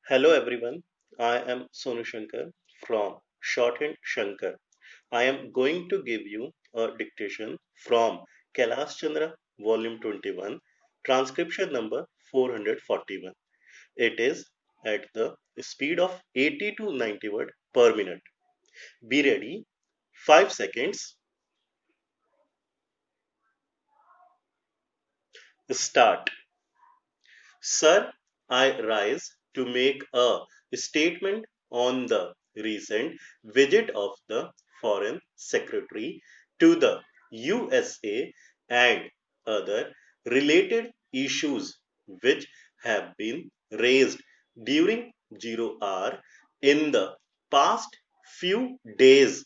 Hello everyone, I am Sonu Shankar from Shorthand Shankar. I am going to give you a dictation from Kailash Chandra Volume 21, transcription number 441. It is at the speed of 80 to 90 word per minute. Be ready. 5 seconds. Start. Sir, I rise to make a statement on the recent visit of the Foreign Secretary to the USA and other related issues which have been raised during zero hour in the past few days.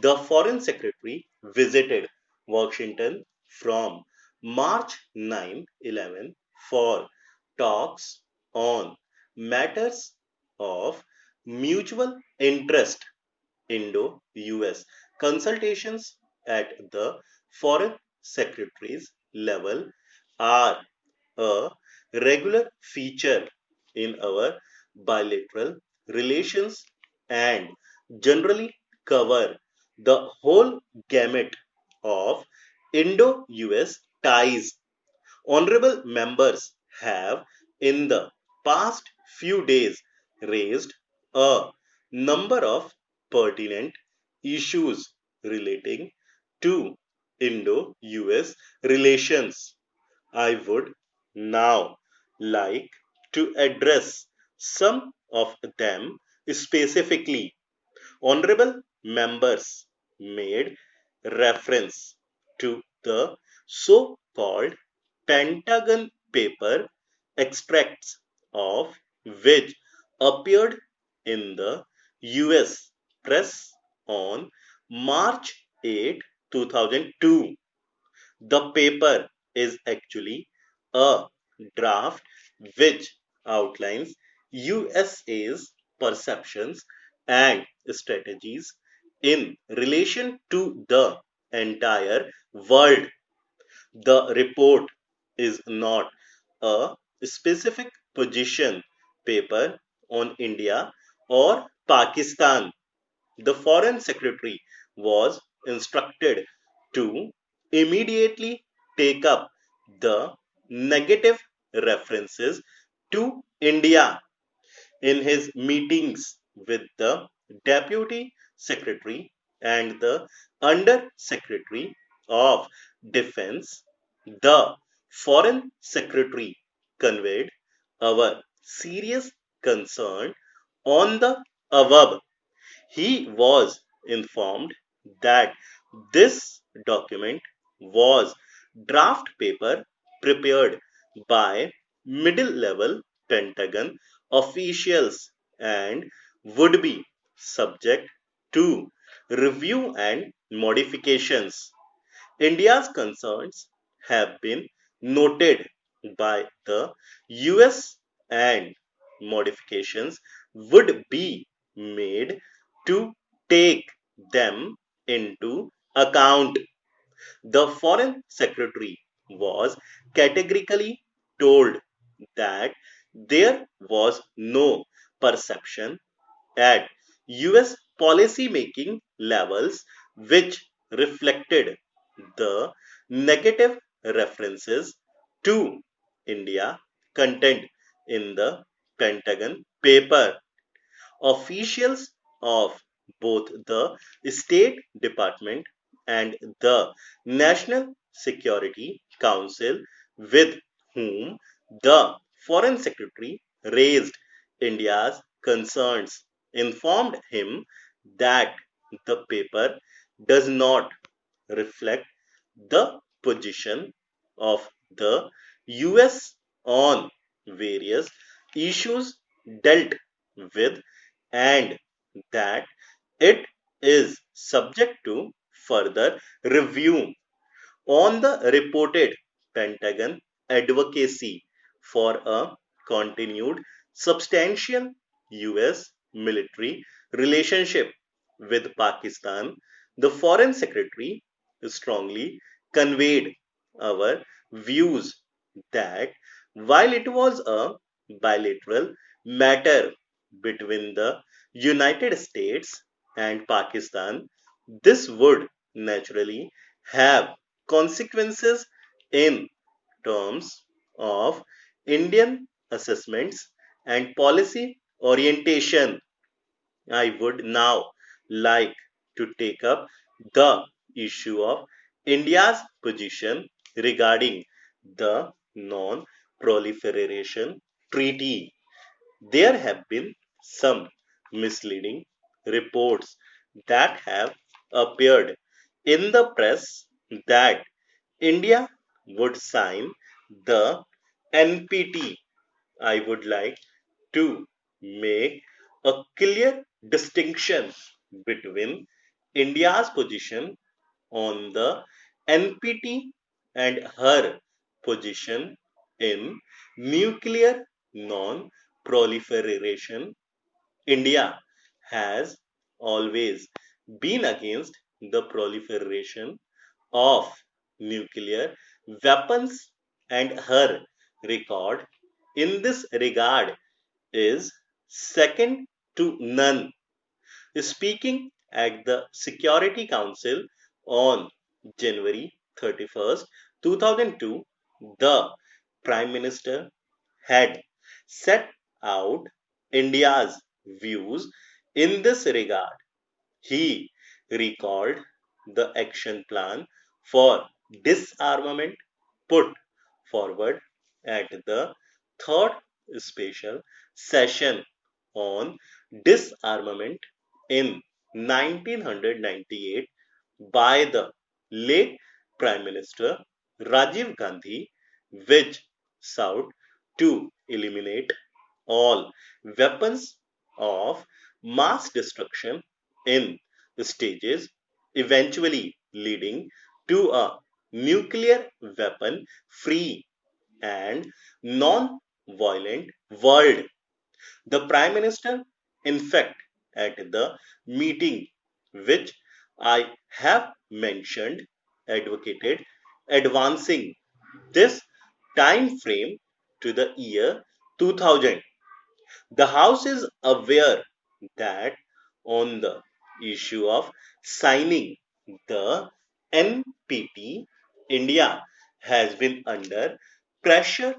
The Foreign Secretary visited Washington from March 9-11 for talks on matters of mutual interest. Indo-US consultations at the Foreign Secretary's level are a regular feature in our bilateral relations and generally cover the whole gamut of Indo US ties. Honorable members have in the past few days raised a number of pertinent issues relating to Indo US relations. I would now like to address some of them specifically. Honorable members made reference to the so called Pentagon paper extracts of which appeared in the US press on March 8, 2002. The paper is actually a draft which outlines USA's perceptions and strategies in relation to the entire world. The report is not a specific position paper on India or Pakistan. The Foreign Secretary was instructed to immediately take up the negative references to India in his meetings with the Deputy Secretary and the Under Secretary of Defense. The Foreign Secretary conveyed our serious concern on the above. He was informed that this document was draft paper prepared by middle level Pentagon officials and would be subject to review and modifications. India's concerns have been noted by the US and modifications would be made to take them into account. The Foreign Secretary was categorically told that there was no perception at US policy making levels which reflected the negative references to India content in the Pentagon paper. Officials of both the State Department and the National Security Council, with whom the Foreign Secretary raised India's concerns, informed him that the paper does not reflect the position of the US on various issues dealt with and that it is subject to further review on the reported Pentagon advocacy for a continued substantial US military relationship with Pakistan. The Foreign Secretary strongly conveyed our views that while it was a bilateral matter between the United States and Pakistan, this would naturally have consequences in terms of Indian assessments and policy orientation. I would now like to take up the issue of India's position regarding the Non Proliferation Treaty. There have been some misleading reports that have appeared in the press that India would sign the NPT. I would like to make a clear distinction between India's position on the NPT and her position in nuclear non proliferation. India has always been against the proliferation of nuclear weapons, and her record in this regard is second to none. Speaking at the Security Council on January 31st, 2002, the Prime Minister had set out India's views in this regard. He recalled the action plan for disarmament put forward at the third special session on disarmament in 1998 by the late Prime Minister Rajiv Gandhi, which sought to eliminate all weapons of mass destruction in stages, eventually leading to a nuclear weapon free and non violent world. The Prime Minister, in fact, at the meeting which I have mentioned, advocated advancing this time frame to the year 2000. The House is aware that on the issue of signing the NPT, India has been under pressure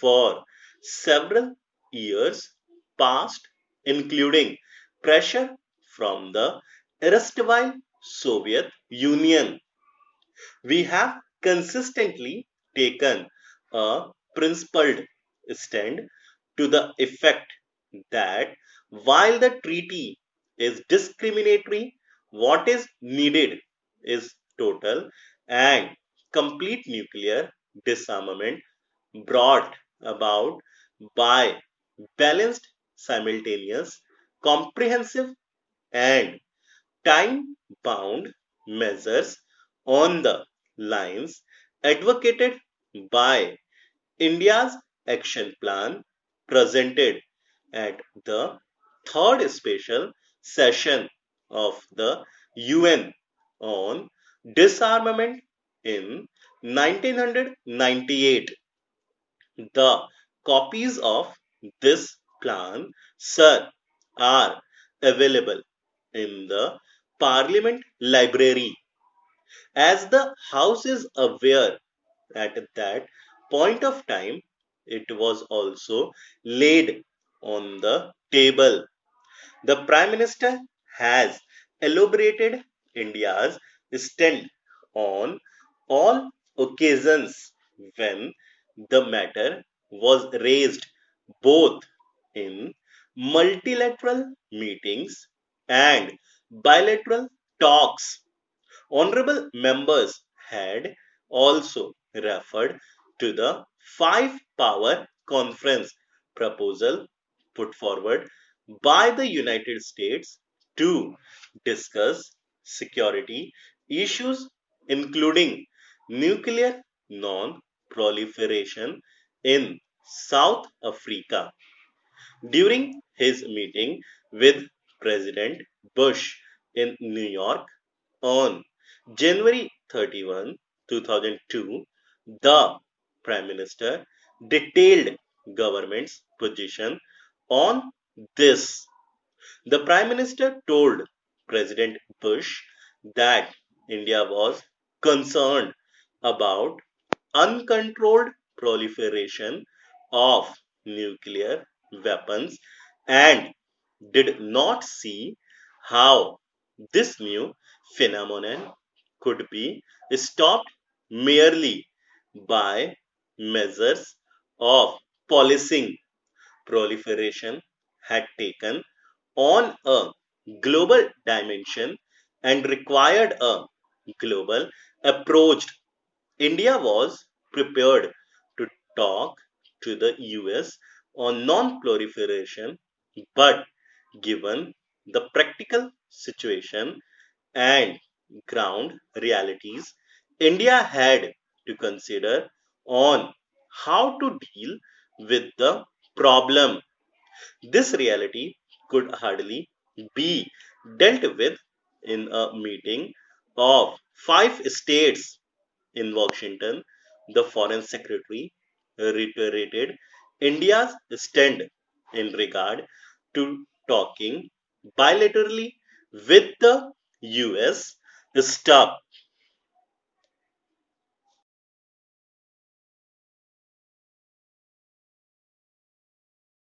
for several years past, including pressure from the erstwhile Soviet Union. We have consistently taken a principled stand to the effect that while the treaty is discriminatory, what is needed is total and complete nuclear disarmament brought about by balanced, simultaneous, comprehensive, and time bound measures on the lines advocated by India's action plan presented at the third special session of the UN on disarmament in 1998. The copies of this plan, sir, are available in the Parliament Library. As the House is aware at that point of time, it was also laid on the table. The Prime Minister has elaborated India's stand on all occasions when the matter was raised, both in multilateral meetings and bilateral talks. Honorable members had also referred to the five power conference proposal put forward by the United States to discuss security issues, including nuclear non proliferation in South Africa. During his meeting with President Bush in New York on January 31, 2002, the Prime Minister detailed government's position on this. The Prime Minister told President Bush that India was concerned about uncontrolled proliferation of nuclear weapons and did not see how this new phenomenon could be stopped merely by measures of policing proliferation had taken on a global dimension and required a global approach. India was prepared to talk to the US on non proliferation, but given the practical situation and ground realities, India had to consider on how to deal with the problem. This reality could hardly be dealt with in a meeting of five states in Washington. The Foreign Secretary reiterated India's stand in regard to talking bilaterally with the US. Stop